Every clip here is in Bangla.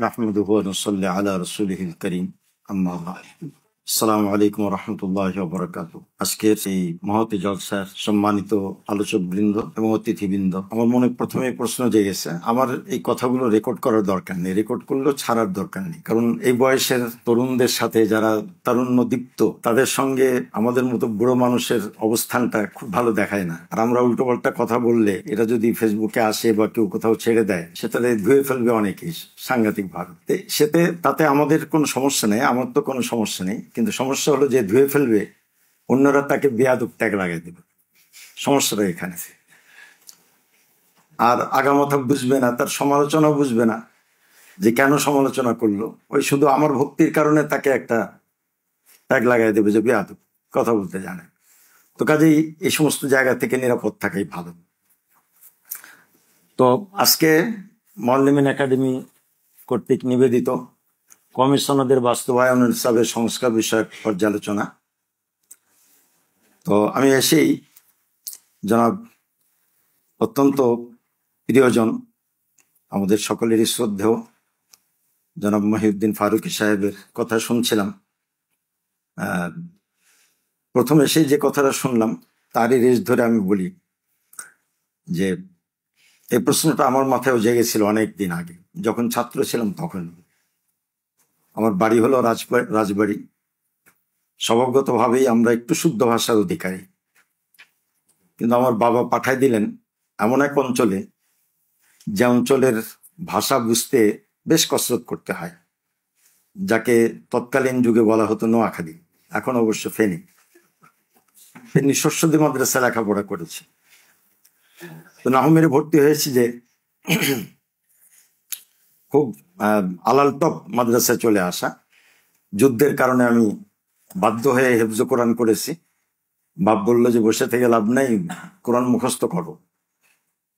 নাহমাদুহু ওয়া নুসাল্লি আলা রাসূলিহিল কারীম, আম্মা বা'দ। আসসালামু আলাইকুম ওয়া রাহমাতুল্লাহি ওয়া বারাকাতুহু। আজকের এই মহতী জলসার সম্মানিত আলোচক বৃন্দ এবং অতিথিবৃন্দ, আমার মনে প্রথমে প্রশ্ন জেগেছে, আমার এই কথাগুলো রেকর্ড করার দরকার নেই, রেকর্ড করলেও ছাড়ার দরকার নেই। কারণ এই বয়সের তরুণদের সাথে যারা তারুণ্য দীপ্ত, তাদের সঙ্গে আমাদের মতো বুড়ো মানুষের অবস্থানটা খুব ভালো দেখায় না। আর আমরা উল্টোপাল্টা কথা বললে এটা যদি ফেসবুকে আসে বা কেউ কোথাও ছেড়ে দেয়, সেটাতে ধুয়ে ফেলবে অনেকেই সাংঘাতিক ভাবে। তাতে আমাদের কোনো সমস্যা নেই, আমার তো কোনো সমস্যা নেই, কিন্তু সমস্যা হলো যে ধুয়ে ফেলবে, অন্যরা তাকে বেয়াদব ট্যাগ লাগাই দেবে। সমস্যাটা এখানে। আর আগামাথা বুঝবে না, তার সমালোচনা বুঝবে না যে কেন সমালোচনা করলো, ওই শুধু আমার ভক্তির কারণে তাকে একটা ট্যাগ লাগাই দেবে যে বেয়াদব, কথা বলতে জানে। তো কাজেই এই সমস্ত জায়গা থেকে নিরাপদ থাকাই ভালো। তো আজকে মুআল্লিমিন একাডেমি কর্তৃক নিবেদিত কমিশনারদের বাস্তবায়নের হিসাবে সংস্কার বিষয়ক পর্যালোচনা। তো আমি এসেই জনাব অত্যন্ত প্রিয়জন, আমাদের সকলেরই শ্রদ্ধেয় জনাব মহিউদ্দিন ফারুকী সাহেবের কথা শুনছিলাম। প্রথম এসেই যে কথাটা শুনলাম তারই রেশ ধরে আমি বলি যে এই প্রশ্নটা আমার মাথায়ও জেগেছিল অনেক দিন আগে, যখন ছাত্র ছিলাম তখন। আমার বাড়ি হলো রাজবাড়ি। স্বভাবগতভাবেই আমরা একটু শুদ্ধ ভাষার অধিকারী, কিন্তু আমার বাবা পাঠায় দিলেন এমন এক অঞ্চলে যে অঞ্চলের ভাষা বুঝতে বেশ কসরত করতে হয়, যাকে তৎকালীন যুগে বলা হতো নোয়াখালী, এখন অবশ্য ফেনী। ফেনী শস্যদী মাদ্রাসায় লেখাপড়া করেছি। তো নাহমেরে ভর্তি হয়েছি যে খুব আলাল টপ মাদ্রাসায় চলে আসা। যুদ্ধের কারণে আমি বাধ্য হয়ে হেফজ কোরআন করেছি। বাপ বললো যে বসে থেকে লাভ নাই, কোরআন মুখস্থ করো।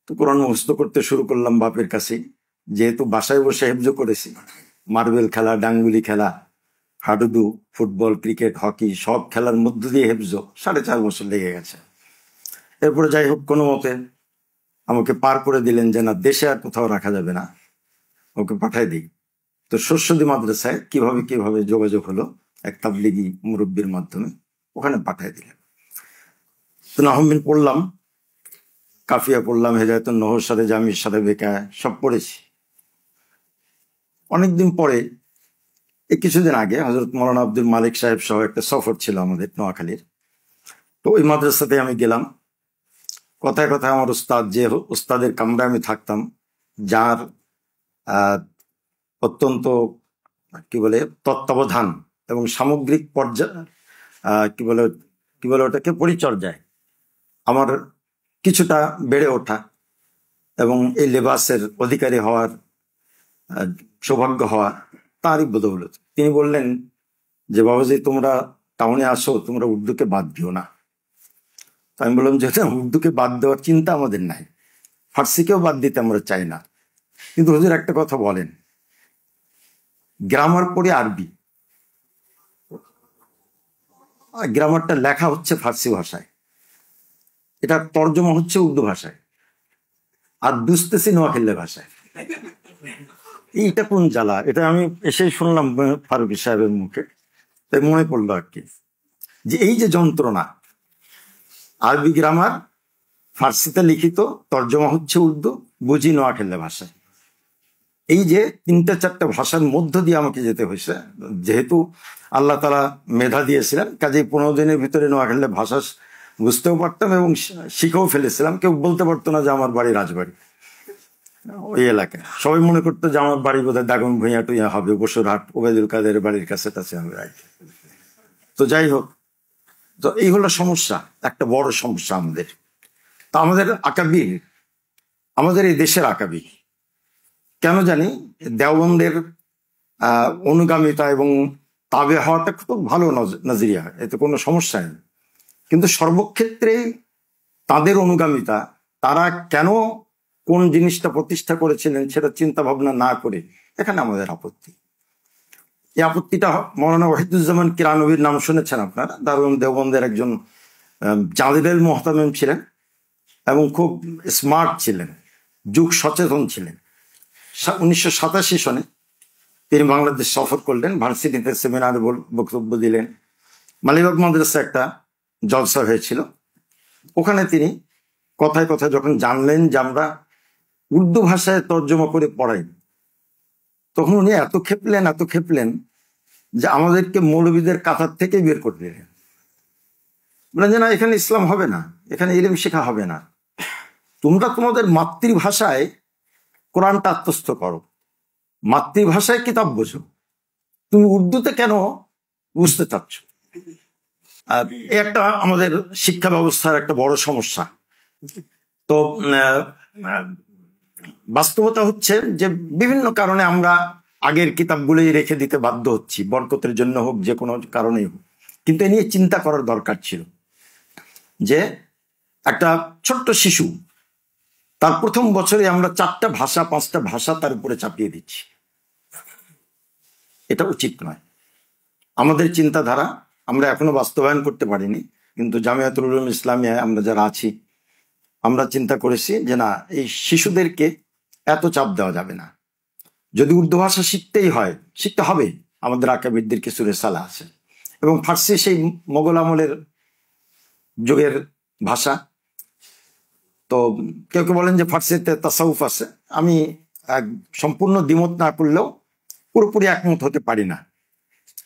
তো কোরআন মুখস্থ করতে শুরু করলাম বাপের কাছে, যেহেতু বাসায় বসে হেফজ করেছি। মার্বেল খেলা, ডাঙ্গুলি খেলা, হাডুডু, ফুটবল, ক্রিকেট, হকি সব খেলার মধ্য দিয়ে হেফজ 4.5 বছর লেগে গেছে। এরপরে যাই হোক, কোনো মতে আমাকে পার করে দিলেন যে না, দেশে আর কোথাও রাখা যাবে না, ওকে পাঠাই দিই। তো শস্যদী মাদ্রাসায় কিভাবে যোগাযোগ হলো এক তাবলিগি মুরব্বীর মাধ্যমে, ওখানে পাঠাই দিলেন। তো নাহমিন পড়লাম, কাফিয়া পড়লাম, হেদায়েতুন নহর সাথে জামির সাথে বেকা সব পড়েছি। অনেকদিন পরে এই কিছুদিন আগে হযরত মাওলানা আব্দুল মালিক সাহেব সহ একটা সফর ছিল আমাদের নোয়াখালীর। তো ওই মাদ্রাসাতে আমি গেলাম। কথায় কথায় আমার উস্তাদের কামরায় আমি থাকতাম, যার অত্যন্ত তত্ত্বাবধান এবং সামগ্রিক ওটাকে পরিচর্যায় আমার কিছুটা বেড়ে ওঠা এবং এই লেবাসের অধিকারী হওয়ার সৌভাগ্য হওয়া তারই বদৌলত। তিনি বললেন যে বাবাজি, তোমরা টাউনে আসো, তোমরা উর্দুকে বাদ দিও না। আমি বললাম যে উর্দুকে বাদ দেওয়ার চিন্তা আমাদের নাই, ফার্সিকেও বাদ দিতে আমরা চাই না, কিন্তু হুজুর একটা কথা বলেন, গ্রামার পড়ে আরবি, গ্রামারটা লেখা হচ্ছে ফার্সি ভাষায়, এটা তর্জমা হচ্ছে উর্দু ভাষায়, আর বুঝতেছি নোয়াখালী ভাষায়। এইটা কোন জ্বালা! এটা আমি এসেই শুনলাম ফারুকী সাহেবের মুখে, তাই মনে পড়লো আর কি, যে এই যে যন্ত্রণা, আরবি গ্রামার ফার্সিতে লিখিত, তর্জমা হচ্ছে উর্দু, বুঝি নোয়াখালী ভাষায়। এই যে 3-4টা ভাষার মধ্য দিয়ে আমাকে যেতে হয়েছে। যেহেতু আল্লাহ তাআলা মেধা দিয়েছিলেন, কাজেই 15 দিনের ভিতরে নোয়াখালী ভাষা বুঝতেও পারতাম এবং শিখেও ফেলেছিলাম। কেউ বলতে পারতো না যে আমার বাড়ি রাজবাড়ি, ওই এলাকায় সবাই মনে করতো যে আমার বাড়ি বোধহয় দাগন ভূঁইয়া টুইয়া হবে, বসুরহাট, ওবায়দুল কাদের বাড়ির কাছে টাছে হবে। তো যাই হোক, তো এই হলো সমস্যা, একটা বড় সমস্যা আমাদের। তা আমাদের আকাবির, আমাদের এই দেশের আকাবির কেন জানি দেওবন্দের অনুগামিতা এবং তাবে হওয়াটা খুব ভালো নজরিয়া, এতে কোনো সমস্যা নেই, কিন্তু সর্বক্ষেত্রে তাদের অনুগামিতা, তারা কেন কোন জিনিসটা প্রতিষ্ঠা করেছিলেন সেটা চিন্তা ভাবনা না করে, এখানে আমাদের আপত্তি। এই আপত্তিটা মৌলানা ওয়াহিদুজ্জামান কিরানবীর নাম শুনেছেন আপনারা, দারুল দেওবন্দের একজন জালিল মুহতামিম ছিলেন এবং খুব স্মার্ট ছিলেন, যুগ সচেতন ছিলেন। 1987 সনে তিনি বাংলাদেশ সফর করলেন, ভার্সিটিতে সেমিনারে বক্তব্য দিলেন। মালিবাগ মাদ্রাসা একটা জলসা হয়েছিল, ওখানে তিনি কথায় কথায় যখন জানলেন যে আমরা উর্দু ভাষায় তর্জমা করে পড়াই, তখন উনি এত খেপলেন যে আমাদেরকে মৌলবীদের কাতার থেকে বের করে দিলেন। বলেন যে না, এখানে ইসলাম হবে না, এখানে ইলম শেখা হবে না, তোমরা তোমাদের মাতৃভাষায় কোরআনটা আত্মস্থ করো, মাতৃভাষায় কিতাব বোঝো, তুমি উর্দুতে কেন বুঝতে চাচ্ছ? একটা আমাদের শিক্ষা ব্যবস্থার একটা বড় সমস্যা। তো বাস্তবতা হচ্ছে যে বিভিন্ন কারণে আমরা আগের কিতাবগুলোই রেখে দিতে বাধ্য হচ্ছি, বরকতের জন্য হোক, যে কোনো কারণেই হোক। কিন্তু এ নিয়ে চিন্তা করার দরকার ছিল যে একটা ছোট্ট শিশু, তার প্রথম বছরে আমরা 4টা ভাষা 5টা ভাষা তার উপরে চাপিয়ে দিচ্ছি। এটা উচিত নয়। আমাদের চিন্তাধারা আমরা এখনো বাস্তবায়ন করতে পারিনি, কিন্তু জামিয়াতুল উলুম ইসলামিয়ায় আমরা যারা আছি, আমরা চিন্তা করেছি যে না, এই শিশুদেরকে এত চাপ দেওয়া যাবে না। যদি উর্দু ভাষা শিখতেই হয়, শিখতে হবে। আমাদের আকাবিরদের কিছু রেসালা আছে, এবং ফার্সি সেই মোগল আমলের যুগের ভাষা। তো কেউ কেউ বলেন যে ফার্সিতে তাসাউফ আছে। আমি সম্পূর্ণ দ্বিমত না করলেও পুরোপুরি একমত হতে পারি না।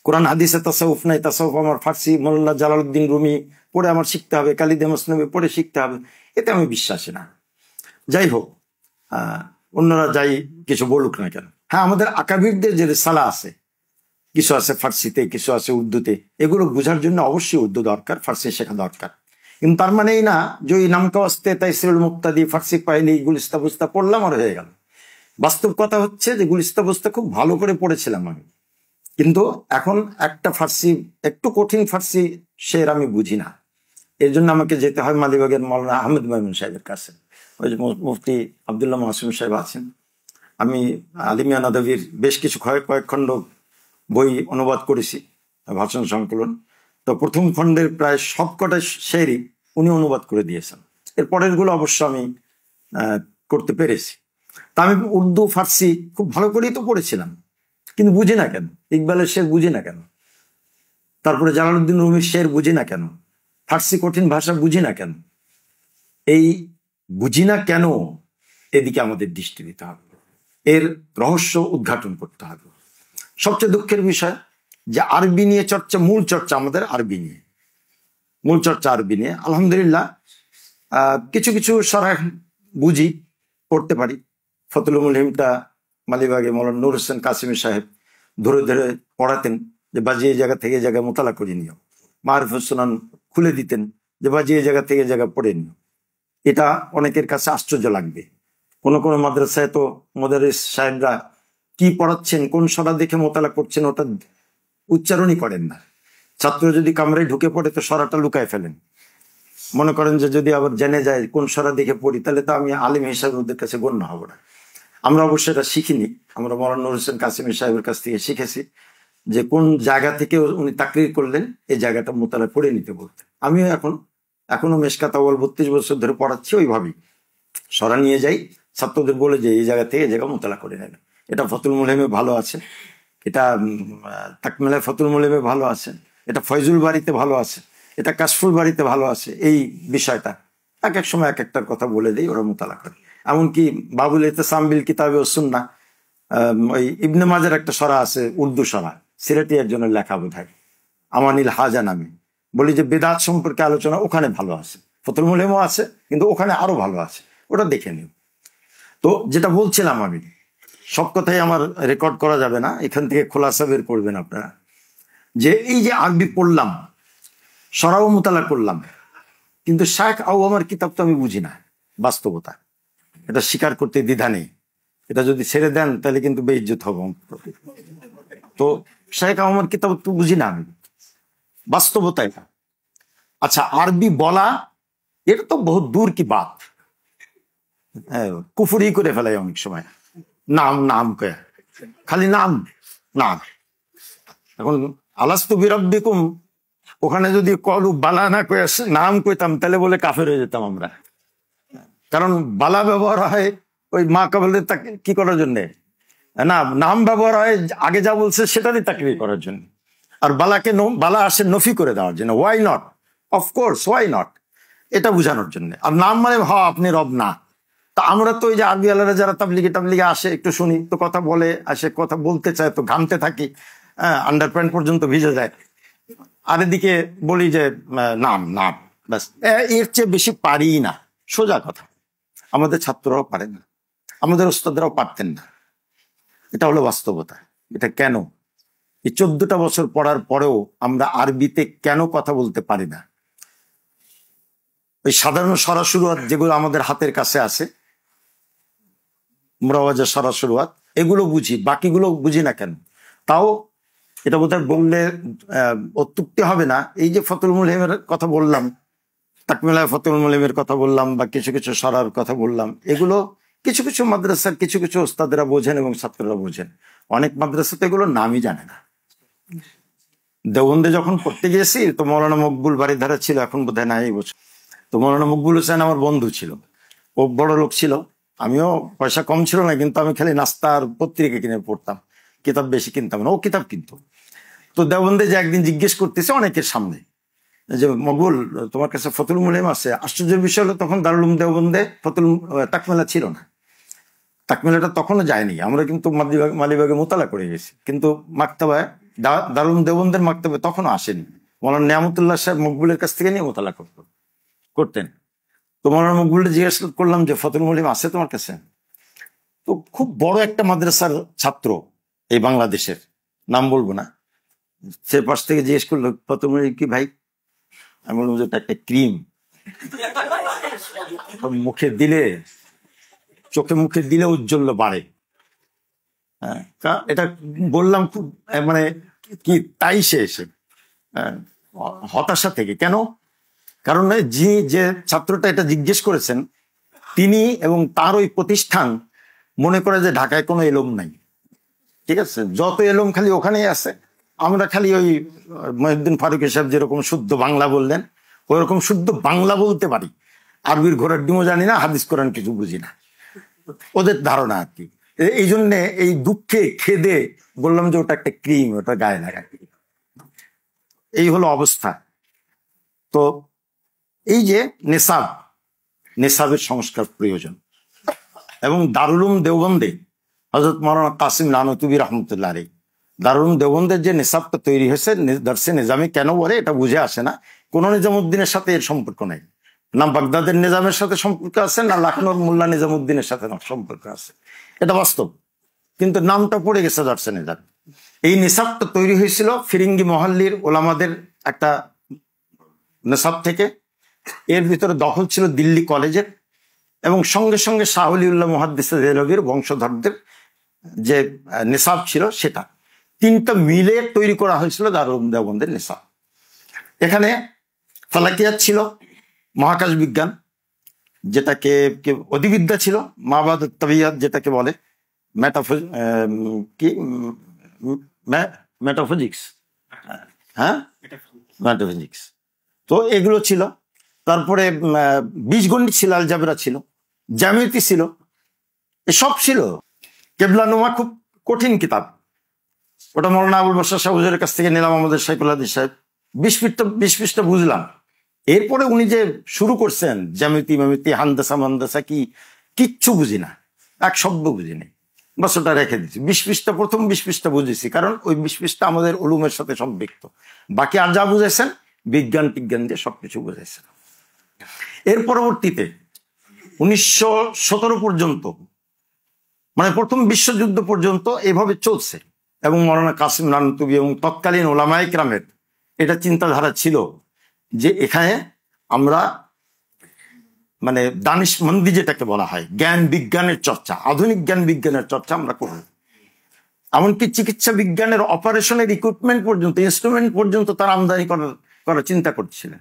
কোরআন হাদিসে তাসাউফ নাই, তাসাউফ আমার ফার্সি মোল্লা জালালউদ্দিন রুমি পড়ে আমার শিখতে হবে, কালিদে মসনবী পড়ে শিখতে হবে, এতে আমি বিশ্বাসী না। যাই হোক, অন্যরা যাই কিছু বলুক না কেন, হ্যাঁ, আমাদের আকাবিরদের যে রেসালা আছে, কিছু আছে ফার্সিতে, কিছু আছে উর্দুতে, এগুলো বোঝার জন্য অবশ্যই উর্দু দরকার, ফার্সি শেখা দরকার। কিন্তু তার মানে এই না যে ওই নামকাওয়াস্তে তাইসিরুল মুক্তাদি ফার্সি পাইলি গুলিস্তা বুস্তা পড়লাম আর হয়ে গেল। বাস্তব কথা হচ্ছে যে গুলিস্তা বুস্তা খুব ভালো করে পড়েছিলাম আমি, কিন্তু এখন একটা ফার্সি, একটু কঠিন ফার্সি শের আমি বুঝি না। এর জন্য আমাকে যেতে হয় মালিবাগের মাওলানা আহমেদ মাইমুন সাহেবের কাছে। ওই যে মুফতি আবদুল্লাহ মাসুম সাহেব আছেন। আমি আলিমিয়া নাদবির বেশ কিছু কয়েক খণ্ড বই অনুবাদ করেছি, ভাষণ সংকলন। তো প্রথম খণ্ডের প্রায় সবকটা শেরই উনি অনুবাদ করে দিয়েছেন। এর পরের গুলো অবশ্য আমি করতে পেরেছি। তা আমি উর্দু ফার্সি খুব ভালো করেই তো পড়েছিলাম, কিন্তু বুঝি না কেন। ইকবালের শের বুঝি না কেন, তারপরে জালালউদ্দিন রুমির শের বুঝি না কেন, ফার্সি কঠিন ভাষা বুঝি না কেন। এই বুঝি না কেন, এদিকে আমাদের দৃষ্টি দিতে হবে, এর রহস্য উদ্ঘাটন করতে হবে। সবচেয়ে দুঃখের বিষয় যে আরবি নিয়ে চর্চা, মূল চর্চা আমাদের আরবি নিয়ে, মূল চর্চা আরবি নিয়ে। আলহামদুলিল্লাহ কিছু কিছু সরাহ বুঝি, পড়তে পারি। ফতুল মুলহিমটা মালিবাগে মৌলানা নূর হোসেন কাসিমি সাহেব ধরে ধরে পড়াতেন যে বাজি এই জায়গা থেকে জায়গা মোতালা করে নিও। মারিফুস সুনান খুলে দিতেন যে বাজি এই জায়গা থেকে জায়গা পড়ে নিও। এটা অনেকের কাছে আশ্চর্য লাগবে। কোন কোন মাদ্রাসায় তো মোদারিস সাহেবরা কি পড়াচ্ছেন, কোন সরা দেখে মোতালা করছেন, ওটা উচ্চারণই করেন না। ছাত্র যদি কামরায় ঢুকে পড়ে তো সরাটা লুকায় ফেলেন, মনে করেন যে যদি আবার জেনে যায় কোন সরা দেখে পড়ি তাহলে তো আমি আলিম হিসাবে ওদের কাছে গণ্য হব না। আমরা অবশ্যই এটা শিখিনি, আমরা মৌলানা নূর হোসেন কাসিমি সাহেবের কাছ থেকে শিখেছি যে কোন জায়গা থেকে উনি তাকরির করলেন এই জায়গাটা মোতালা পড়ে নিতে বলতে। আমিও এখনো মেশকাত আউয়াল 32 বছর ধরে পড়াচ্ছি, ওইভাবেই সরা নিয়ে যাই, ছাত্রদের বলে যে এই জায়গা থেকে এই জায়গা মোতালা করে নেন। এটা ফতুল মুলহিমে ভালো আছে, এটা তাকমিলায় ফতুল মুলহিমে ভালো আছে, এটা ফয়জুল বাড়িতে ভালো আছে, এটা কাশফুল বাড়িতে ভালো আছে। এই বিষয়টা এক এক সময় এক একটার কথা বলে দেই, ওরা মোতালা করে। এমনকি বাবুল ইতিসাম বিল কিতাবে ওয়াস সুন্নাহ, ওই ইবনে মাজার একটা সরা আছে, উর্দু সরা, সিলেটি একজনের লেখা বোধহয়, আমানিল হাজা নামে। বলি যে বেদাত সম্পর্কে আলোচনা ওখানে ভালো আছে, ফতুল মুলহিমও আছে, কিন্তু ওখানে আরো ভালো আছে, ওটা দেখে নিও। তো যেটা বলছিলাম আমি, সব কথাই আমার রেকর্ড করা যাবে না, এখান থেকে খোলাসা বের করবেন আপনারা। যে এই যে আরবি পড়লাম, সরাও মোতালা করলাম, কিন্তু শায়েখ আওয়ামের কিতাব তো আমি বুঝি না। বাস্তবতা, এটা স্বীকার করতে দ্বিধা নেই। এটা যদি ছেড়ে দেন তাহলে কিন্তু বেইজ্জত হব। তো শায়েখ আওয়ামের কিতাব তো বুঝি না আমি, বাস্তবতা এটা। আচ্ছা, আরবি বলা এটা তো বহুত দূর কি বাত, কুফুরি করে ফেলাই অনেক সময়। নাম কয়ে খালি নাম। এখন আলাস্তু বিরাব্বিকুম, ওখানে যদি কলু বালা না কয়ে নাম কইতাম তাহলে বলে কাফের হয়ে যেতাম আমরা। কারণ বালা ব্যবহার হয় ওই মা কাবলের তাকে কি করার জন্যে, না, নাম ব্যবহার হয় আগে যা বলছে সেটারই তাকরির করার জন্য, আর বালাকে বালা আসে নফি করে দেওয়ার জন্য। Why not, of course why not, এটা বোঝানোর জন্য। আর নাম মানে আপনি রব না। তা আমরা তো ওই যে আরবি আলারা যারা তাবলিগে আসে, একটু শুনি তো, কথা বলে আসে, কথা বলতে চায় তো ঘামতে থাকি, আন্ডারপ্যান্ট পর্যন্ত ভিজে যায়, আর এদিকে বলি যে নাম নাম, ব্যাস। এর চেয়ে বেশি পারি না, সোজা কথা। আমাদের ছাত্ররাও পারে না, আমাদের ওস্তাদরাও পারতেন না, এটা হলো বাস্তবতা। এটা কেন এই 14টা বছর পড়ার পরেও আমরা আরবিতে কেন কথা বলতে পারি না? ওই সাধারণ সরাসুরুয়াত যেগুলো আমাদের হাতের কাছে আছে, মুরাওয়াজা সরাসুরুয়াত, এগুলো বুঝি, বাকিগুলো বুঝি না কেন? তাও এটা বোধহয় বললে অত্যুক্তি হবে না। এই যে ফতুল মুলহিমের কথা বললাম, তাকমিলায় ফতুল মুলহিমের কথা বললাম, বা কিছু কিছু সরার কথা বললাম, এগুলো কিছু কিছু মাদ্রাসার কিছু কিছু ওস্তাদেরা বোঝেন এবং ছাত্ররা বোঝেন। অনেক মাদ্রাসাতে এগুলো নামই জানে না। দেওবন্দে যখন পড়তে গিয়েছি তো মৌলানা মকবুল বাড়িধারা ছিল, এখন বোধহয় নাই এই বছর। তো মৌলানা মকবুল হোসেন আমার বন্ধু ছিল, ও বড় লোক ছিল, আমিও পয়সা কম ছিল না, কিন্তু আমি খালি নাস্তার পত্রিকা কিনে পড়তাম, কিতাব বেশি কিনতাম না, ও কিতাব কিনতো। তো দেওবন্দে যে একদিন জিজ্ঞেস করতেছে অনেকের সামনে যে মকবুল, তোমার কাছে ফতুল মুলহিম আছে? আশ্চর্যের বিষয় হলো তখন দারুল উলুম দেওবন্দে তাকমিলা ছিল না, তাকমিলাটা তখনও যায়নি। আমরা কিন্তু মালিবাগে মোতালা করে গেছি, কিন্তু মাকতাবায় দারুল উলুম দেওবন্দের মাকতাবায় তখনও আসেনি। মৌলানা নিয়ামতুল্লাহ সাহেব মকবুলের কাছ থেকে নিয়ে মোতালা করতেন। তো মৌলানা মকবুলটা জিজ্ঞেস করলাম যে ফতুল মুলহিম আছে তোমার কাছে? তো খুব বড় একটা মাদ্রাসার ছাত্র এই বাংলাদেশের, নাম বলবো না, সে পাশ থেকে জিজ্ঞেস করলো ফতুল মুলহিম কি ভাই? আমি বললাম যে একটা ক্রিম, মুখে দিলে, চোখে মুখে দিলে উজ্জ্বল্য বাড়ে। হ্যাঁ, এটা বললাম খুব মানে কি, তাই সে এসে হতাশা থেকে। কেন? কারণ যে ছাত্রটা এটা জিজ্ঞেস করেছেন তিনি এবং তার ওই প্রতিষ্ঠান মনে করে যে ঢাকায় কোনো এলম নাই, ঠিক আছে, যত এলম খালি ওখানেই আছে। আমরা খালি ওই মহিউদ্দিন ফারুকী সাহেব যেরকম শুদ্ধ বাংলা বললেন ওইরকম শুদ্ধ বাংলা বলতে পারি, আরবির ঘোড়ার ডিমও জানি না, হাদিস কোরআন কিছু বুঝি না, ওদের ধারণা আর কি। এই জন্যে এই দুঃখে খেদে বললাম যে ওটা একটা ক্রিম, ওটা গায়ে লাগা, এই হলো অবস্থা। তো এই যে নেশাবের সংস্কার প্রয়োজন, এবং দারুল উলুম দেওবন্দে হযরত মাওলানা কাসিম নানুতুবি রহমতুল্লাহ আলাইহি, দারুল উলুম দেওবন্দের যে নেশাবটা তৈরি হয়েছে, দর্শে নিজামী কেন বলে এটা বুঝে আসে না। কোন নিজামুদ্দিনের সাথে এর সম্পর্ক নাই, না বাগদাদের নিজামের সাথে সম্পর্ক আছে, না লখনৌর মোল্লা নিজামুদ্দিনের সাথে সম্পর্ক আছে, এটা বাস্তব। কিন্তু নামটা পড়ে গেছে দর্শে নিজাম। এই নেশাবটা তৈরি হয়েছিল ফিরিঙ্গি মহল্লির ওলামাদের একটা নেশাব থেকে। এর ভিতরে দখল ছিল দিল্লি কলেজের, এবং সঙ্গে সঙ্গে শাহ ওলিউল্লাহ মুহাদ্দিস দেহলভির বংশধরদের যে নেশাব ছিল সেটা, তিনটা মিলে তৈরি করা হয়েছিল দারুল উলুম দেওবন্দের নেশাব। এখানে ফালাকিয়াত ছিল, মহাকাশ বিজ্ঞান যেটাকে অধিবিদ্যা ছিল, মাবাদ তাবিয়াত যেটাকে বলে, মেটাফিজিক্স, হ্যাঁ মেটাফিজিক্স, তো এগুলো ছিল। তারপরে বীজগণিত ছিল, আলজাবরা ছিল, জ্যামিতি ছিল, এসব ছিল। কেবলানুমা খুব কঠিন কিতাব, ওটা মৌলানা আবুল বাশার শাহ হুজুরের কাছ থেকে নিলাম, আমাদের শাইখুল হাদিস সাহেব, 20 পৃষ্ঠা বুঝলাম। এরপরে উনি যে শুরু করছেন জ্যামিতি মামিতি হান্দাসা মান্দাসা কি, কিচ্ছু বুঝি না, এক শব্দ বুঝি নেই, বাস ওটা রেখে দিচ্ছি। 20 পৃষ্ঠা, প্রথম 20 পৃষ্ঠা বুঝেছি, কারণ ওই 20 পৃষ্ঠা আমাদের উলুমের সাথে সম্পৃক্ত। বাকি আর যা বুঝেছেন বিজ্ঞান টিজ্ঞান দিয়ে সবকিছু বুঝেছেন। এর পরবর্তীতে 1917 পর্যন্ত, মানে প্রথম বিশ্বযুদ্ধ পর্যন্ত এভাবে চলছে। এবং মৌলানা কাসিম নানুতুবি এবং তৎকালীন ওলামায়ে কেরামের এটা চিন্তাধারা ছিল যে এখানে আমরা মানে দানিশমন্দি যেটাকে বলা হয়, জ্ঞান বিজ্ঞানের চর্চা, আধুনিক জ্ঞান বিজ্ঞানের চর্চা আমরা করব। এমনকি চিকিৎসা বিজ্ঞানের অপারেশনের ইকুইপমেন্ট পর্যন্ত, ইনস্ট্রুমেন্ট পর্যন্ত তার আমদানি করার চিন্তা করছিলেন।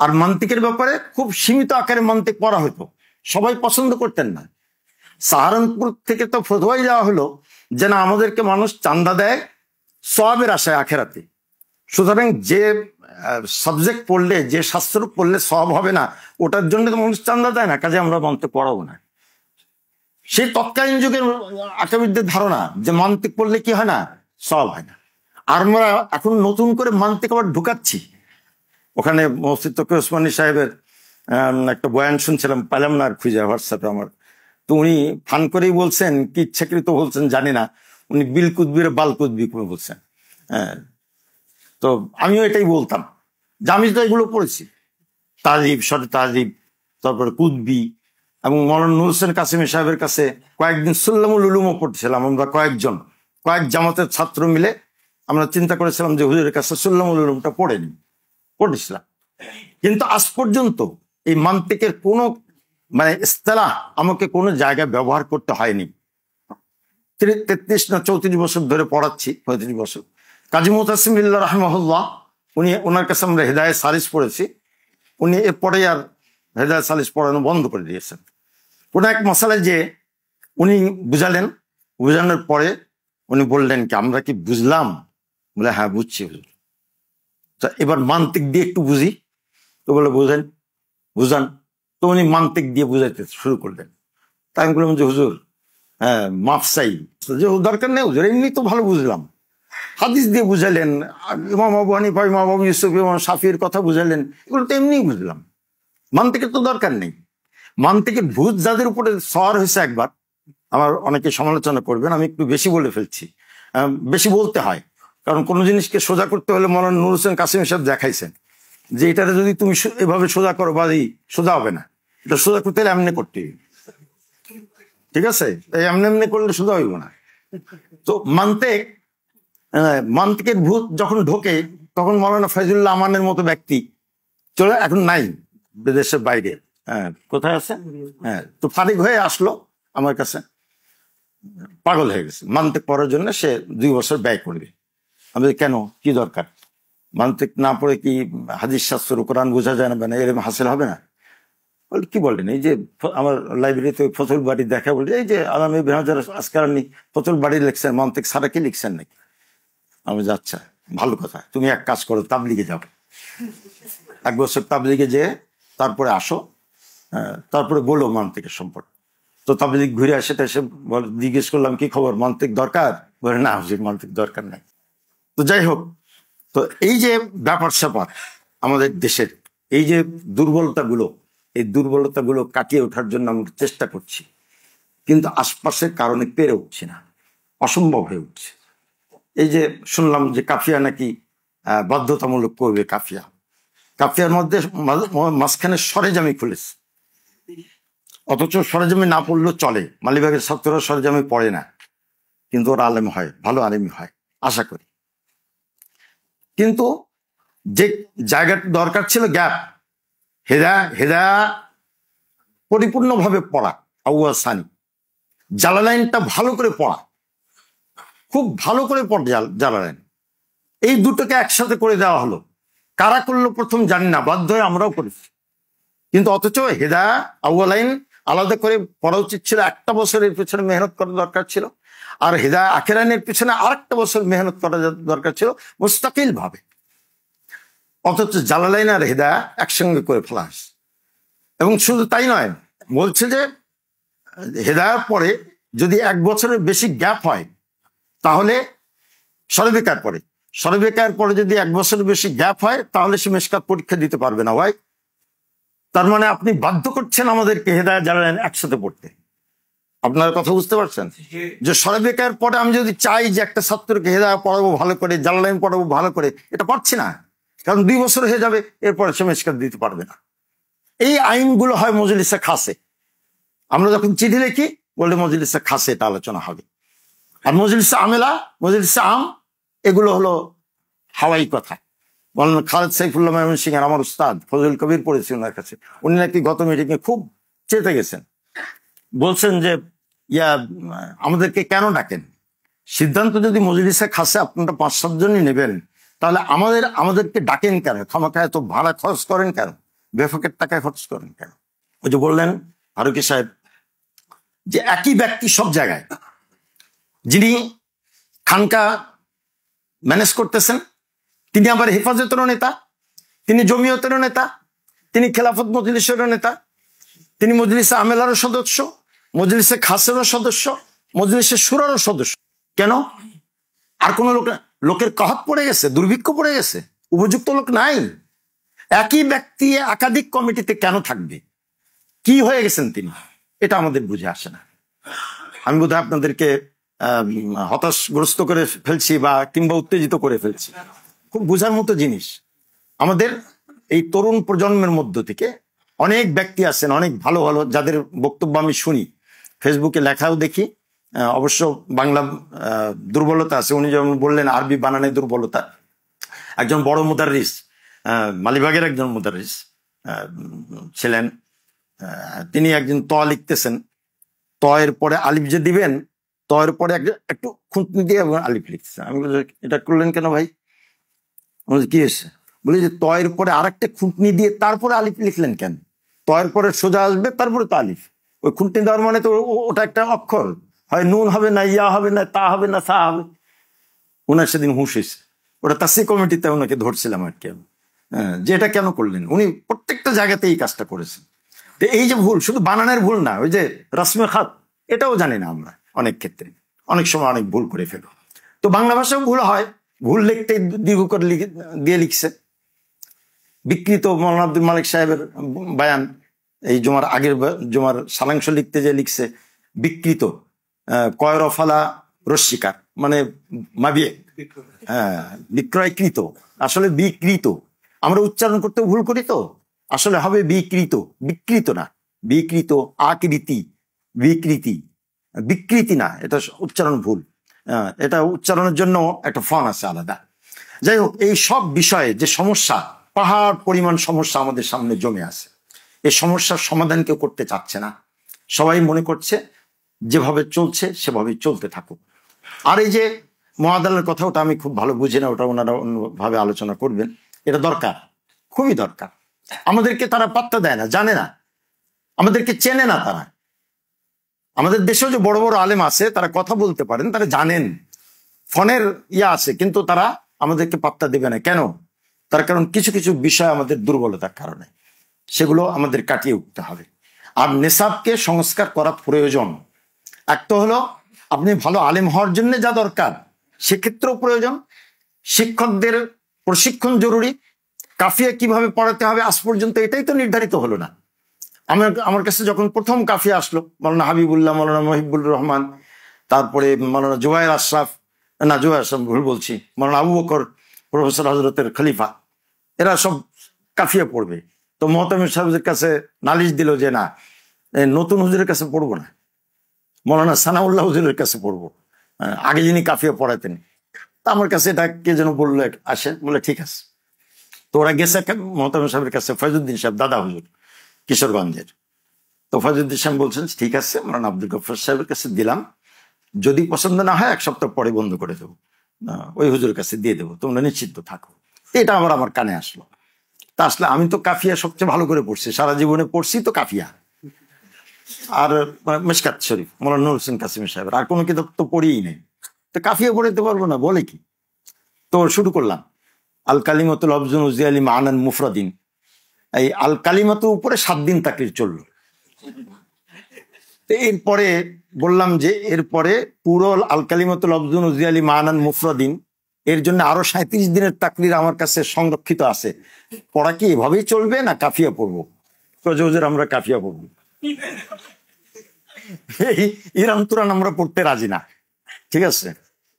আর মান্তিকের ব্যাপারে খুব সীমিত আকারে মান্তিক পড়া হতো, সবাই পছন্দ করতেন না। সাহারানপুর থেকে তো ফতোয়াই দেওয়া হলো যে না, আমাদেরকে মানুষ চান্দা দেয় সওয়াবের আশায় আখেরাতে, সুতরাং যে সাবজেক্ট পড়লে, যে শাস্ত্র পড়লে সওয়াব হবে না, ওটার জন্য তো মানুষ চান্দা দেয় না, কাজে আমরা মান্তিক পড়াবো না। সেই তৎকালীন যুগের আকাবিরদের ধারণা যে মান্তিক পড়লে কি হয় না, সব হয় না। আর আমরা এখন নতুন করে মান্তিক আবার ঢুকাচ্ছি। ওখানে মসজিদ তকি ওসমানী সাহেবের একটা বয়ান শুনছিলাম, পেলাম না আর খুঁজে হোয়াটসঅ্যাপে আমার। তো উনি ফান করেই বলছেন, কি ইচ্ছাকৃত বলছেন জানি না, উনি বিল কুদবির বাল কুদবি বলছেন। হ্যাঁ, তো আমিও এটাই বলতাম যে আমি তো এগুলো পড়েছি, তাজিব, শর্ট তাজিব, তারপরে কুদবি, এবং মৌলানা নুর হোসেন কাসিমি সাহেবের কাছে কয়েকদিন সুল্লামুল উলুমও পড়ছিলাম আমরা, কয়েক জামাতের ছাত্র মিলে আমরা চিন্তা করেছিলাম যে হুজুরের কাছে সুল্লামুল উলুমটা পড়েছিলাম। কিন্তু আজ পর্যন্ত এই মান্তিকের কোনো মানে ইস্তেলাহ আমাকে কোনো জায়গায় ব্যবহার করতে হয়নি। 33 না 34 বছর ধরে পড়াচ্ছি, 35 বছর। কাজী মুতাসিম বিল্লাহ রাহিমাহুল্লাহ, ওনার কাছে আমরা হেদায়েত সালিস পড়েছি। উনি এরপরে আর হেদায়েত সালিস পড়ানো বন্ধ করে দিয়েছেন। কোনো এক মশালায় যে উনি বুঝানোর পরে উনি বললেন কি, আমরা কি বুঝলাম? বলে হ্যাঁ বুঝছি হুজুর। তা এবার মান্তিক দিয়ে একটু বুঝি। তো বলে বুঝান। তো উনি মান্তিক দিয়ে বুঝাইতে শুরু করলেন। তাই আমি বললাম যে হুজুর, হ্যাঁ মাফ চাই, যে দরকার নেই হুজুর, এমনি তো ভালো বুঝলাম। হাদিস দিয়ে বুঝালেন, ইমাম আবু হানিফা, ইমাম আবু ইউসুফ, ইমাম শাফির কথা বুঝালেন, এগুলো তো এমনিই বুঝলাম, মান্তিকের তো দরকার নেই। মান্তিকের ভূত যাদের উপরে সওয়ার হয়েছে একবার, আমার অনেকে সমালোচনা করবেন, আমি একটু বেশি বলে ফেলছি, বেশি বলতে হয়, কারণ কোনো জিনিসকে সোজা করতে হলে মৌলানা নুর হোসেন কাসিম সাহেব দেখাইছেন যে এটারে যদি তুমি এভাবে সোজা করো বাড়ি সোজা হবে না, এটা সোজা করতে হলে এমনি করতে হবে, ঠিক আছে? তাই এমনি করলে সোজা হইব না। তো মান্তিকের ভূত যখন ঢোকে, তখন মৌলানা ফয়জুল্লাহ আমানের মতো ব্যক্তি চলে, এখন নাই, বিদেশের বাইরে, হ্যাঁ কোথায় আছে, হ্যাঁ, তো ফারিক হয়ে আসলো আমার কাছে, পাগল হয়ে গেছে মান্তিক পড়ার জন্য, সে 2 বছর ব্যয় করবে। আমি কেন, কি দরকার, মান্তিক না পড়ে কি হাদিস শাস্ত্র কোরআন বোঝা যায় না, এরকম হাসিল হবে না? কি বলেন, এই যে আমার লাইব্রেরিতে ফতুল বাড়ি দেখা বলে, এই যে আলামী ইবনে হাজার আসকালানী ফতুল বাড়ি লিখছেন, মান্তিক সারা কি লিখছেন নাকি? আমি আচ্ছা ভালো কথা, তুমি এক কাজ করো, তাবলিগে যাও, 1 বছর তাবলিগে যেয়ে তারপরে আসো, তারপরে বলো মান্তিকের সম্পর্কে। তো তাবলিগ ঘুরে আসে, এসে জিজ্ঞেস করলাম কি খবর, মান্তিক দরকার? বলে না হুজুর, মান্তিক দরকার নাই। তো যাই হোক, তো এই যে ব্যাপার স্যাপার আমাদের দেশের, এই যে দুর্বলতাগুলো, এই দুর্বলতাগুলো কাটিয়ে ওঠার জন্য আমরা চেষ্টা করছি, কিন্তু আশপাশের কারণে পেরে উঠছি না, অসম্ভব হয়ে উঠছে। এই যে শুনলাম যে কাফিয়া নাকি বাধ্যতামূলক করবে, কাফিয়ার মধ্যে মাঝখানে সরেজামি খুলেছে, অথচ সরেজামি না পড়লেও চলে, মালিবাগের ছাত্ররা সরেজামি পড়ে না, কিন্তু ওরা আলেম হয়, ভালো আলেমই হয় আশা করি। কিন্তু যে জায়গাটা দরকার ছিল গ্যাপ, হেদায়া পরিপূর্ণভাবে পড়া, আউয়াল সানি, জালালাইনটা ভালো করে পড়া, খুব ভালো করে পড়া জালালাইন, এই দুটোকে একসাথে করে দেওয়া হলো। কারা করলো প্রথম জানি না, বাধ্য হয়ে আমরাও করেছি, কিন্তু অথচ হেদায়া আউয়ালাইন আলাদা করে পড়া উচিত ছিল, 1 বছরের পেছনে মেহনত করা দরকার ছিল, আর হেদায়া আখিরাইনের পেছনে আরেকটা বছর মেহনত করা দরকার ছিল মুস্তাকিল ভাবে। অথচ জালালাইন আর হেদায়া একসঙ্গে করে ফেলা হয়েছে। এবং শুধু তাই নয়, বলছে যে হেদায়ার পরে যদি 1 বছরের বেশি গ্যাপ হয়, তাহলে সরবেকার পরে যদি 1 বছরের বেশি গ্যাপ হয়, তাহলে সে মেশকাত পরীক্ষা দিতে পারবে না। ভাই, তার মানে আপনি বাধ্য করছেন আমাদেরকে হেদায়া জালালাইন একসাথে পড়তে। আপনার কথা বুঝতে পারছেন? যে সরবেকার পরে আমি যদি চাই যে একটা ছাত্রকে হেদায়া পড়াবো ভালো করে, জালালাইন পড়াবো ভালো করে, এটা পারছি না, কারণ 2 বছর হয়ে যাবে, এরপরে সে মেশকাত দিতে পারবে না। এই আইনগুলো হয় মজলিসে খাসে, আমরা যখন চিঠি লিখি বললে মজলিসে খাসে এটা আলোচনা হবে, আর মজলিসে আমেলা, মজলিসে আম, এগুলো হলো হাওয়াই কথা। বলেন খালেদ সাইফুল্লাহ ময়মনসিংহ এর আমার উস্তাদ ফজল কবির পড়েছি ওনার কাছে, উনি নাকি গত মিটিংয়ে খুব চেতে গেছেন, বলছেন যে আমাদেরকে কেন ডাকেন, সিদ্ধান্ত যদি মজলিসে খাসে আপনারা 5-7 জনই নেবেন, তাহলে আমাদেরকে ডাকেন কেন, খামাখায় এত ভাড়া খরচ করেন কেন, বেফাকের টাকায় খরচ করেন কেন? ওই যে বললেন ফারুকী সাহেব যে একই ব্যক্তি সব জায়গায়, যিনি খানকা ম্যানেজ করতেছেন, তিনি আবার হেফাজতেরও নেতা, তিনি জমিয়তেরও নেতা, তিনি খেলাফত মজলিসেরও নেতা, তিনি মজলিসে আমেলারও সদস্য, মজলিসে খাসেরও সদস্য, মজলিসে শুরারও সদস্য। কেন? আর কোন লোকের কহাত পড়ে গেছে, দুর্ভিক্ষ পড়ে গেছে, উপযুক্ত লোক নাই? একই ব্যক্তি একাধিক কমিটিতে কেন থাকবে? কি হয়ে গেছেন তিনি? এটা আমাদের বুঝে আসে না। আমি বোধহয় আপনাদেরকে হতাশগ্রস্ত করে ফেলছি বা কিংবা উত্তেজিত করে ফেলছি। খুব বোঝার মতো জিনিস। আমাদের এই তরুণ প্রজন্মের মধ্য থেকে অনেক ব্যক্তি আছেন, অনেক ভালো ভালো, যাদের বক্তব্য আমি শুনি, ফেসবুকে লেখাও দেখি। অবশ্য বাংলা দুর্বলতা আছে, উনি যেমন বললেন আরবি বানানে দুর্বলতা। একজন বড় মুদাররিস, মালিবাগের একজন মুদাররিস ছিলেন, তিনি একজন ত লিখতেছেন, ত এর পরে আলিফ যে দিবেন, ত এর পরে একটু খুঁতনি দিয়ে আলিফ লিখতেছেন। আমি বলি এটা করলেন কেন ভাই? কি হয়েছে? বলি যে ত এর পরে আর একটা খুঁটনি দিয়ে তারপরে আলিফ লিখলেন কেন? ত এর পরে সোজা আসবে, তারপরে তো আলিফ। ওই খুঁটনি দেওয়ার মানে তো ওটা একটা অক্ষর, হয় নুন হবে না ইয়া হবে না তা হবে না সা হবে। ওনার সেদিন হুঁশ হয়েছে, ওটা তাসি কমিটিতে ওনাকে ধরছিলাম আর কি, যে এটা কেন করলেন। উনি প্রত্যেকটা জায়গাতে এই কাজটা করেছেন। তো এই যে ভুল, শুধু বানানের ভুল না, ওই যে রসমে খাত, এটাও জানি না আমরা অনেক ক্ষেত্রে, অনেক সময় অনেক ভুল করে ফেলো। তো বাংলা ভাষাও ভুল হয়, ভুল লিখতে দীর্ঘ করে দিয়ে লিখছে। বিকৃত মৌলানা আব্দুল মালিক সাহেবের বায়ান, এই জুমার আগের জুমার সালাংশ লিখতে যে লিখছে বিকৃত, কয়রফালা রস্বীকার, মানে মাবিয়ে, বিক্রয়কৃত, আসলে বিকৃত। আমরা উচ্চারণ করতে ভুল করি, তো আসলে হবে বিকৃত, বিকৃত না, বিকৃত, আকৃতি, বিকৃতি, বিকৃতি না, এটা উচ্চারণ ভুল। এটা উচ্চারণের জন্য একটা ফর্ম আছে আলাদা। যাই হোক, এই সব বিষয়ে যে সমস্যা, পাহাড় পরিমাণ সমস্যা আমাদের সামনে জমে আছে, এই সমস্যার সমাধান কেউ করতে চাচ্ছে না। সবাই মনে করছে যেভাবে চলছে সেভাবেই চলতে থাকুক। আর এই যে মহাদালের কথা, ওটা আমি খুব ভালো বুঝি না, ওটা ওনারা অন্যভাবে আলোচনা করবেন। এটা দরকার, খুবই দরকার। আমাদেরকে তারা পাত্তা দেয় না, জানে না, আমাদেরকে চেনে না তারা। আমাদের দেশেও যে বড় বড় আলেম আছে, তারা কথা বলতে পারেন, তারা জানেন, ফোনের ইয়া আছে, কিন্তু তারা আমাদেরকে পাত্তা দেবে না। কেন? তার কারণ কিছু কিছু বিষয় আমাদের দুর্বলতার কারণে, সেগুলো আমাদের কাটিয়ে উঠতে হবে। আর নেশাবকে সংস্কার করা প্রয়োজন। একটা হলো আপনি ভালো আলেম হওয়ার জন্য যা দরকার, সেক্ষেত্রেও প্রয়োজন। শিক্ষকদের প্রশিক্ষণ জরুরি। কাফিয়া কিভাবে পড়াতে হবে আজ পর্যন্ত এটাই তো নির্ধারিত হলো না। আমার কাছে যখন প্রথম কাফিয়া আসলো, মৌলানা হাবিবুল্লাহ, মৌলানা মহিবুর রহমান, তারপরে মৌলানা জুবায়ের আশরাফ, না জুবায়ের আশরাফ ভুল বলছি, মৌলানা আবু বকর, প্রফেসর হজরতের খলিফা, এরা সব কাফিয়া পড়বে। তো মোহতামির সাহেবের কাছে নালিশ দিল যে না, নতুন হুজুরের কাছে পড়বো না, মৌলানা সানাউল্লাহ হুজুরের কাছে পড়বো, আগে যিনি কাফিয়া পড়াতেন। তা আমার কাছে এটা কে যেন বললো, আসে, বলে ঠিক আছে। তো ওরা গেছে মোহতামির সাহেবের কাছে, ফয়জুদ্দিন সাহেব, দাদা হুজুর কিশোরগঞ্জের। তো ফয়জুদ্দিন সাহেব বলছেন ঠিক আছে, মৌলানা আব্দুল গফর সাহেবের কাছে দিলাম, যদি পছন্দ না হয় 1 সপ্তাহ পরে বন্ধ করে দেবো, ওই হুজুরের কাছে দিয়ে দেবো, তোমরা নিশ্চিন্ত থাকো। এটা আমার কানে আসলো। তা আসলে আমি তো কাফিয়া সবচেয়ে ভালো করে পড়ছি, সারা জীবনে পড়ছি তো কাফিয়া আর মিশকাত শরীফ মৌলানা নুর হোসেন কাসিম সাহেবের, আর কোনো কিতাব তো পড়িই নেই। তো কাফিয়া পড়াইতে পারবো না বলে কি? তো শুরু করলাম আল কালিমাতুল লফজুন উজিয়ালি মানান মুফরাদিন। এই আল কালিমাতুর উপরে 7 দিন তাকরির চললো। এরপরে বললাম যে এরপরে পুরো আল কালিমাতুল লফজুন উজিয়ালি মানান মুফরাদিন, এর জন্য আরো 37 দিনের তাকরির আমার কাছে সংরক্ষিত আছে। পড়া কি এভাবেই চলবে না কাফিয়া পড়বো? প্রযোজের আমরা কাফিয়া পড়বো, ইরান তুরান আমরা পড়তে রাজি না। ঠিক আছে,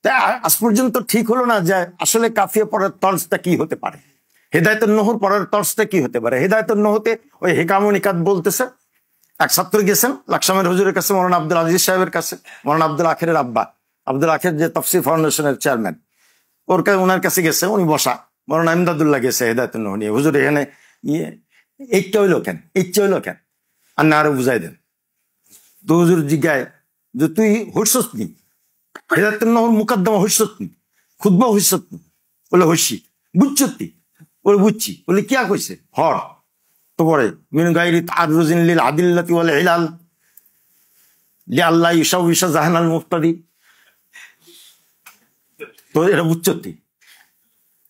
তাই আজ পর্যন্ত ঠিক হলো না যে আসলে কাফিয়া পড়ার তর্জটা কি হতে পারে, হেদায়েতুন নহর পড়ার তর্জটা কি হতে পারে। হেদায়েতুন নহতে ওই হেকাম ও নিকাত বলতেছে। এক ছাত্র গেছেন লাকসামের হুজুরের কাছে, মৌলানা আব্দুল আজিজ সাহেবের কাছে, মৌলানা আব্দুল আখেরের আব্বা, আব্দুল আখের যে তাফসীর ফাউন্ডেশনের চেয়ারম্যান, ওনার কাছে গেছে, উনি বসা। মৌলানা ইমদাদুল্লাহ গেছে হেদায়েতুন নহ নিয়ে, হুজুর এখানে ইচ্ছা হইলো কেন, ইচ্ছা হইলো কেন, আর না আরো বুঝাই দেন। তো হুজুর জিজ্ঞায় যে তুই হইসস নি, হেদায়েতুন নহর মুকদ্দমা হইসস নি, খুতবা হইসস নি? বলে হইসি। বুঝছি? বলে বুঝছি। বলে কিয়া কইছে? হর। তো পরে মিন গায়রি তাআররুজিন লিল আদিল্লাতি ওয়াল ইলাল লিআল্লাহ ইউশাউশা জাহানাল মুফতাদি। তো এটা বুঝছি।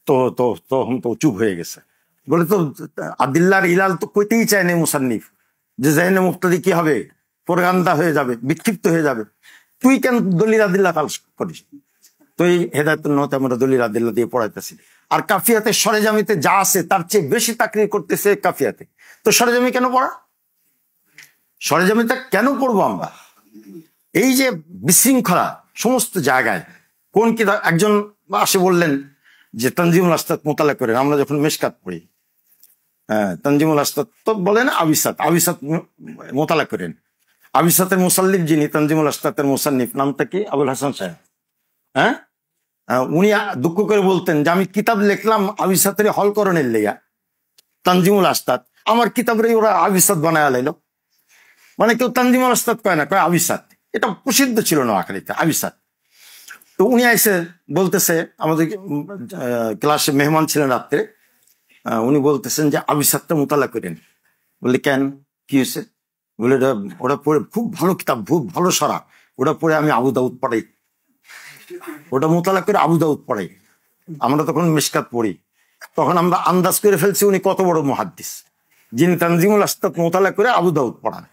তো তো তখন তো চুপ হয়ে গেছে। বলে তো আদিল্লার ইলাল তো কইতেই চায় না মুসান্নিফ, যে জাহানাল মুফতাদি কি হবে, প্রোপাগান্ডা হয়ে যাবে, বিক্ষিপ্ত হয়ে যাবে। তুই কেন দলিল আদিল্লাহ তালাশ করিস? তো এই হেদায়েতুন নহতে আমরা দলিল আদিল্লাহ দিয়ে পড়াইতেছি। আর কাফিয়াতে সরেজামিতে যা আছে তার চেয়ে বেশি তাকরীর করতেছে কাফিয়াতে। তো সরেজামি কেন পড়া? সরেজামিটা কেন পড়বো আমরা? এই যে বিশৃঙ্খলা সমস্ত জায়গায়, কোন কিতাব, একজন আসে বললেন যে তানজিমুল আস্তাদ মোতালা করেন। আমরা যখন মেশকাত পড়ি, তানজিমুল আস্তাদ তো বলেন আবিসাত মোতালা করেন। আবিসাতের মুসাল্লিফ যিনি, তানজিমুল আস্তাদের মুসান্নিফ নামটা কি? আবুল হাসান সাহেব। হ্যাঁ, উনি দুঃখ করে বলতেন যে আমি কিতাব লিখলাম আবিসাতের হলকরণের লেগা, তানজিমুল আস্তাদ, আমার কিতাবের ওরা আবিসাত বানায় লাইল। মানে কেউ তানজিমুল আস্তাদ কয় না, কয় আবিসাত। এটা প্রসিদ্ধ ছিল নোয়াখালীতে, আবিসাত। তো উনি এসে বলতেছে, আমাদের ক্লাসে মেহমান ছিলেন রাত্রে, উনি বলতেছেন যে আবিসাতটা মোতালা করেন। বললে কেন, কি হয়েছে? বলে ওটা পড়ে খুব ভালো কিতাব, খুব ভালো সারা, ওটা পড়ে আমি আবু দাউদ পড়াই, ওটা মোতালা করে আবু দাউদ পড়াই। আমরা তখন মিশকাত পড়ি, তখন আমরা আন্দাজ করে ফেলছি উনি কত বড় মুহাদ্দিস, যিনি তানজিমুল আস্তাদ মোতালা করে আবু দাউদ পড়ান।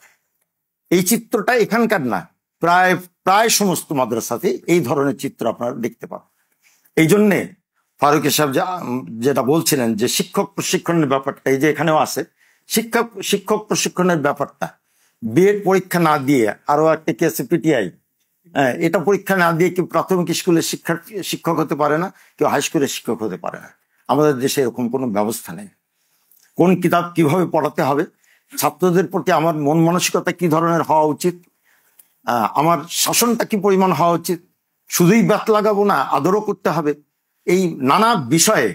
এই চিত্রটা এখানকার না, প্রায় প্রায় সমস্ত মাদ্রাসাতে এই ধরনের চিত্র আপনারা দেখতে পান। এই জন্যে ফারুকী সাহেব যেটা বলছিলেন যে শিক্ষক প্রশিক্ষণের ব্যাপারটা, এই যে এখানেও আছে শিক্ষক প্রশিক্ষণের ব্যাপারটা, বিএড পরীক্ষা না দিয়ে, আরো একটা কি আছে পিটিআই, এটা পরীক্ষা না দিয়ে কেউ প্রাথমিক স্কুলের শিক্ষক হতে পারে না, কেউ হাই স্কুলের শিক্ষক হতে পারে না। আমাদের দেশে এরকম কোনো ব্যবস্থা নেই। কোন কিতাব কিভাবে পড়াতে হবে, ছাত্রদের প্রতি আমার মন মানসিকতা কি ধরনের হওয়া উচিত, আমার শাসনটা কি পরিমাণ হওয়া উচিত, শুধুই ব্যাত লাগাবো না, আদরও করতে হবে, এই নানা বিষয়ে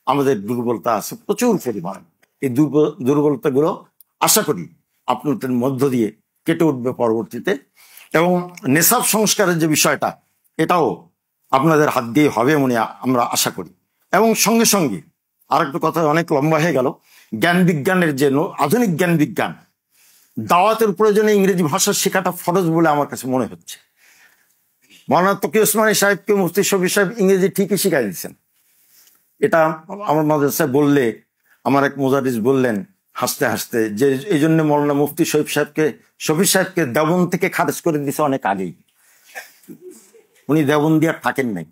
আমাদের দুর্বলতা আছে প্রচুর পরিমাণ। এই দুর্বলতাগুলো আশা করি আপনাদের মধ্য দিয়ে কেটে উঠবে পরবর্তীতে। এবং নেশাব সংস্কারের যে বিষয়টা, এটাও আপনাদের হাত দিয়ে হবে মনে আমরা আশা করি। এবং সঙ্গে সঙ্গে আরেকটা কথা, অনেক লম্বা হয়ে গেল, জ্ঞান বিজ্ঞানের যে আধুনিক জ্ঞান বিজ্ঞান, দাওয়াতের প্রয়োজনে ইংরেজি ভাষা শেখাটা ফরজ বলে আমার কাছে মনে হচ্ছে। মাওলানা তকি ওসমানী সাহেবকে মুফতি শফি সাহেব ইংরেজি ঠিকই শিখাই দিচ্ছেন। এটা আমার মাদ্রাসায় বললে, আমার এক মুজারিস বললেন হাসতে হাসতে যে এই জন্য মাওলানা মুফতি শফি সাহেবকে দেওবন্দ থেকে খারেজ করে দিছে অনেক আগেই। উনি দেওবন্দি আর থাকেন নাই,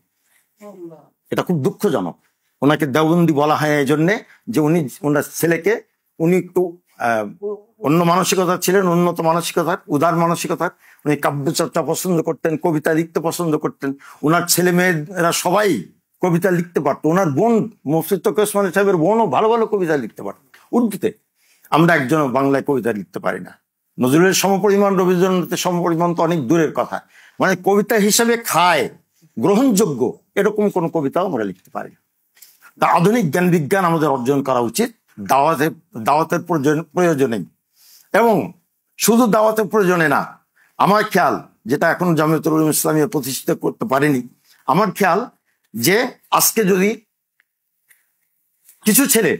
এটা খুব দুঃখজনক। ওনাকে দেওবন্দি বলা হয় এই জন্যে যে ওনার ছেলেকে, উনি একটু অন্য মানসিকতা ছিলেন, উন্নত মানসিকতার, উদার মানসিকতার। উনি কাব্যচর্চা পছন্দ করতেন, কবিতা লিখতে পছন্দ করতেন। ওনার ছেলে মেয়েরা সবাই কবিতা লিখতে পারতো। ওনার বোন মুফতি তকি ওসমানী সাহেবের বোনও ভালো ভালো কবিতা লিখতে পারত উর্দুতে। আমরা একজনও বাংলায় কবিতা লিখতে পারি না। নজরুলের সমপরিমাণ, রবীন্দ্রনাথের সমপরিমাণ তো অনেক দূরের কথা। মানে কবিতা হিসেবে খায়, গ্রহণযোগ্য এরকম কোনো কবিতাও আমরা লিখতে পারি না। তা আধুনিক জ্ঞান বিজ্ঞান আমাদের অর্জন করা উচিত দাওয়াতের প্রয়োজনেই। এবং শুধু দাওয়াতের প্রয়োজনে না, আমার খেয়াল, যেটা এখন জামিয়াতুল উলুম ইসলামিয়া প্রতিষ্ঠিত করতে পারেনি, আমার খেয়াল যে আজকে যদি কিছু ছেলে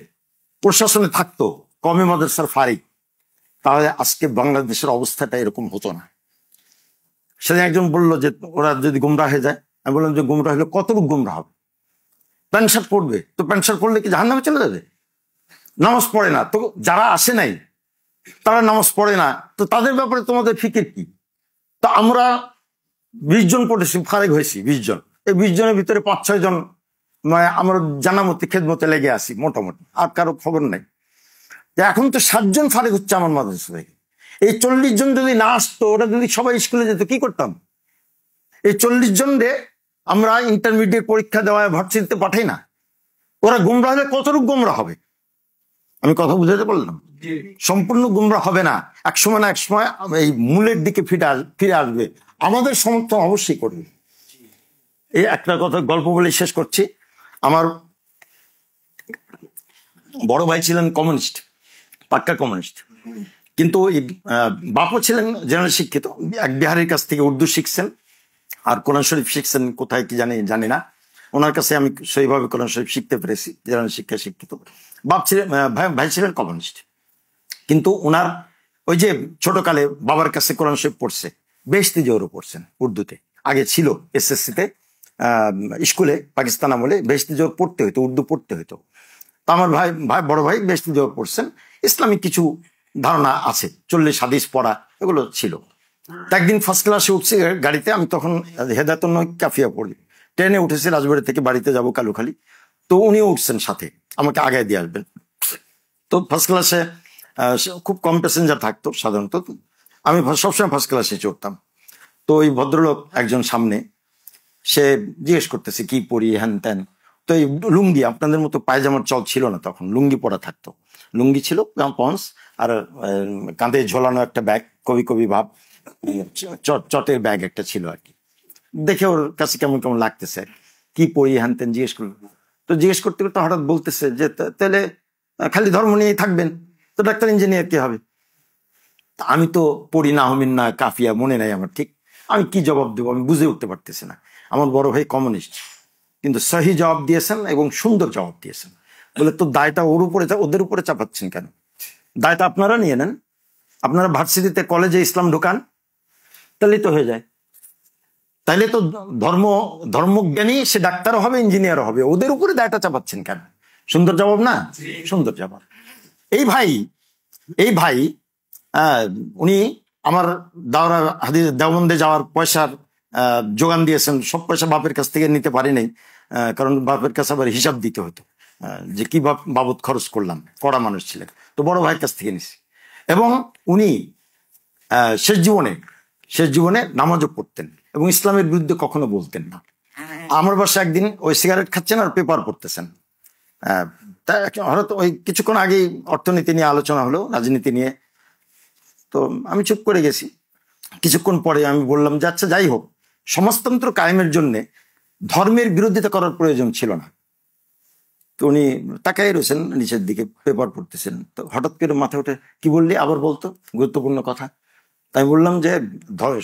প্রশাসনে থাকতো, কওমি মাদ্রাসার ফারিক, তাহলে আজকে বাংলাদেশের অবস্থাটা এরকম হতো না। সেদিন একজন বললো যে ওরা যদি গুমরাহ হয়ে যায়, আমি বললাম যে গুমরাহ হলে কতটুকু গুমরাহ হবে? প্যান্ট শার্ট পরবে, তো প্যান্ট শার্ট পরলে কি জাহান্নামে চলে যাবে? নামাজ পড়ে না, তো যারা আসে নাই তারা নামাজ পড়ে না, তো তাদের ব্যাপারে তোমাদের ফিকির কি? তা আমরা 20 জন পড়েছি, ফারেক হয়েছি 20 জন। এই 20 জনের ভিতরে 5-6 জন মানে আমরা জানামতি খেদমতে লেগে আসি মোটামুটি, আর কারো খবর নাই। এখন তো 7 জন ফারেক হচ্ছে আমার মাদ্রাসা থেকে। এই 40 জন যদি না আসতো, ওরা যদি সবাই স্কুলে যেত, কি করতাম? এই 40 জন রে আমরা ইন্টারমিডিয়েট পরীক্ষা দেওয়ায় ভার্সিটিতে পাঠাই না। ওরা গুমরা হলে কতটুকু গুমরা হবে? আমি কথা বুঝাতে পারলাম? সম্পূর্ণ গুমরা হবে না, এক সময় না এক সময় এই মূলের দিকে ফিরে আসবে। আমাদের সমর্থন অবশ্যই করবে। এই একটা কথা গল্প বলে শেষ করছি। আমার বড় ভাই ছিলেন কমিউনিস্ট, পাক্কা কমিউনিস্ট, কিন্তু বাপও ছিলেন জেনারেল শিক্ষিত। এক বিহারির কাছ থেকে উর্দু শিখছেন আর কোরআন শরীফ শিখছেন, কোথায় কি জানি না। ওনার কাছে আমি সেইভাবে কোরআন শরীফ শিখতে পেরেছি, জেনারেল শিক্ষা শিক্ষিত। বাপ ছিলেন, ভাই ছিলেন কমিউনিস্ট। কিন্তু ওনার ওই যে ছোটকালে বাবার কাছে কোরআন শরীফ পড়ছে, বেহেশতি জোহরও পড়ছেন উর্দুতে। আগে ছিল এসএসসিতে স্কুলে পাকিস্তান আমলে বেহেশতি জোহর পড়তে হইতো, উর্দু পড়তে হইতো। তো আমার বড় ভাই বেহেশতি জোহর পড়ছেন। ইসলামিক কিছু ধারণা আছে, 40 হাদিস পড়া, এগুলো ছিল। একদিন ফার্স্ট ক্লাসে উঠছি গাড়িতে, আমি তখন হেদায়তুন কাফিয়া পড়ি, ট্রেনে উঠেছি রাজবাড়ি থেকে বাড়িতে যাব কালুখালী। তো উনিও উঠছেন সাথে, আমাকে আগায় দিয়ে আসবেন। তো ফার্স্ট ক্লাসে খুব কম প্যাসেঞ্জার থাকতো সাধারণত, আমি সবসময় ফার্স্ট ক্লাসে চড়তাম। তো ওই ভদ্রলোক একজন সামনে, সে জিজ্ঞেস করতেছে কি পরি হ্যান ত্যান। তো এই লুঙ্গি, আপনাদের মতো পায়জামার চল ছিল না তখন, লুঙ্গি পরা থাকতো, লুঙ্গি ছিল পন্স, আর কাঁধে ঝোলানো একটা ব্যাগ, কবি কবি ভাব, চটের ব্যাগ একটা ছিল আর কি। দেখে ওর কাছে কেমন কেমন লাগতেছে, কি পড়ি হ্যান ত্যান জিজ্ঞেস করলো। তো জিজ্ঞেস করতে করতে হঠাৎ বলতেছে যে তাহলে খালি ধর্ম নিয়ে থাকবেন, তো ডাক্তার ইঞ্জিনিয়ার কি হবে? আমি তো পড়ি না হমিন না কাফিয়া মনে নাই আমার ঠিক, আমি কি জবাব দেবো আমি বুঝে উঠতে পারতেছি না। আমার বড় ভাই কমিউনিস্ট, কিন্তু সহি জবাব দিয়েছেন এবং সুন্দর জবাব দিয়েছেন। বলে তো দায়টা ওর উপরে, ওদের উপরে চাপাচ্ছেন কেন? দায়টা আপনারা নিয়ে নেন, আপনারা ভার্সিটিতে কলেজে ইসলাম ঢোকান, তাহলেই তো হয়ে যায়। তাইলে তো ধর্মজ্ঞানী সে ডাক্তারও হবে ইঞ্জিনিয়ারও হবে, ওদের উপরে দায়টা চাপাচ্ছেন কেন? সুন্দর জবাব না? সুন্দর জবাব। এই ভাই উনি আমার দাওরা হাদিস দেওবন্দে যাওয়ার পয়সার যোগান দিয়েছেন। সব পয়সা বাপের কাছ থেকে নিতে পারি নাই, কারণ বাপের কাছে আবার হিসাব দিতে হতো যে কি বাবদ খরচ করলাম, কড়া মানুষ ছিলেন, তো বড় ভাইয়ের কাছ থেকে নিছি। এবং উনি শেষ জীবনে নামাজও পড়তেন এবং ইসলামের বিরুদ্ধে কখনো বলতেন না। আমার বাসায় একদিন ওই সিগারেট খাচ্ছেন আর পেপার পড়তেছেন, হঠাৎ ওই কিছুক্ষণ আগেই অর্থনীতি নিয়ে আলোচনা হলো, রাজনীতি নিয়ে। তো আমি চুপ করে গেছি। কিছুক্ষণ পরে আমি বললাম যে আচ্ছা যাই হোক, সমাজতন্ত্র কায়েমের জন্য ধর্মের বিরোধিতা করার প্রয়োজন ছিল না। তো উনি তাকাই রয়েছেন নিচের দিকে, পেপার পড়তেছেন। তো হঠাৎ করে মাথায় ওঠে, কি বললি আবার বলতো, গুরুত্বপূর্ণ কথা। তাই বললাম যে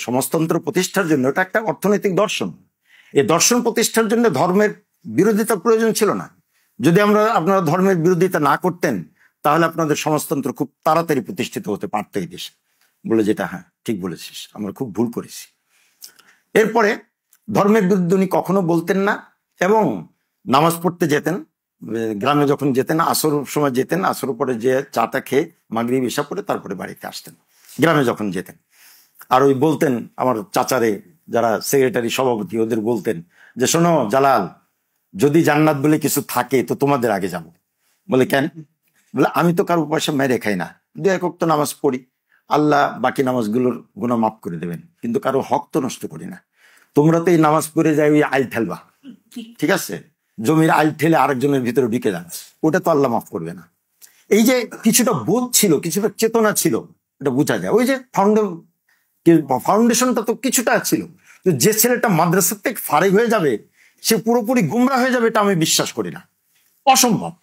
সমাজতন্ত্র প্রতিষ্ঠার জন্য এটা একটা অর্থনৈতিক দর্শন, এই দর্শন প্রতিষ্ঠার জন্য ধর্মের বিরোধিতার প্রয়োজন ছিল না। যদি আপনারা ধর্মের বিরোধিতা না করতেন তাহলে আপনাদের সমাজতন্ত্র খুব তাড়াতাড়ি প্রতিষ্ঠিত হতে পারত এই দেশে। বলে যেটা হ্যাঁ ঠিক বলেছিস, আমরা খুব ভুল করেছি। এরপরে ধর্মের বিরুদ্ধে উনি কখনো বলতেন না এবং নামাজ পড়তে যেতেন, গ্রামে যখন যেতেন আসর সময় যেতেন, আসর পরে যে চাটা খেয়ে মাগরিব ইশা পড়ে তারপরে বাড়িতে আসতেন, গ্রামে যখন যেতেন। আর ওই বলতেন আমার চাচারে, যারা সেক্রেটারি সভাপতি, ওদের বলতেন যে শোনো জালাল, যদি জান্নাত বলে কিছু থাকে তো তোমাদের আগে যাব। বলে কেন? বলে আমি তো কারো পয়সা মেরে খাই না, 2 ওয়াক্ত নামাজ পড়ি, আল্লাহ বাকি নামাজগুলোর গুনাহ মাফ করে দেবেন, কিন্তু কারো হক তো নষ্ট করি না। তোমরা তো এই নামাজ পড়ে যাই ওই আইল ঠেলবা, ঠিক আছে, জমির আইল ঠেলে আরেকজনের ভিতরে ঢুকে যান, ওটা তো আল্লাহ মাফ করবে না। এই যে কিছুটা বোধ ছিল, কিছুটা চেতনা ছিল, এটা বোঝা যায়। ওই যে ফাউন্ডেশনটা তো কিছুটা ছিল। তো যে ছেলেটা মাদ্রাসা থেকে ফারিগ হয়ে যাবে সে পুরোপুরি গুমরা হয়ে যাবে, এটা আমি বিশ্বাস করি না, অসম্ভব।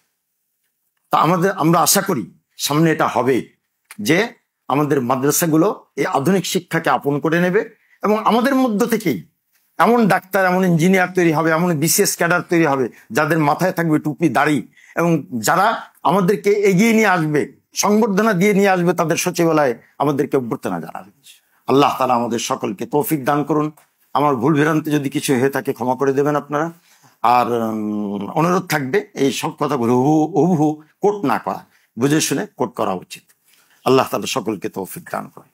তা আমরা আশা করি সামনে এটা হবে, যে আমাদের মাদ্রাসাগুলো এই আধুনিক শিক্ষাকে আপন করে নেবে এবং আমাদের মধ্য থেকেই এমন ডাক্তার, এমন ইঞ্জিনিয়ার তৈরি হবে, এমন বিসিএস ক্যাডার তৈরি হবে যাদের মাথায় থাকবে টুপি দাড়ি, এবং যারা আমাদেরকে এগিয়ে নিয়ে আসবে, সংবর্ধনা দিয়ে নিয়ে আসবে তাদের সচিবালয়ে আমাদেরকে অভ্যর্থনা জানাবে। আল্লাহ তাআলা আমাদের সকলকে তৌফিক দান করুন। আমার ভুল ভ্রান্তি যদি কিছু হয়ে থাকে ক্ষমা করে দেবেন আপনারা। আর অনুরোধ থাকবে এই সব কথাগুলো হুবহু কোট না করা, বুঝে শুনে কোট করা উচিত। আল্লাহ তাআলা সকলকে তৌফিক দান করে।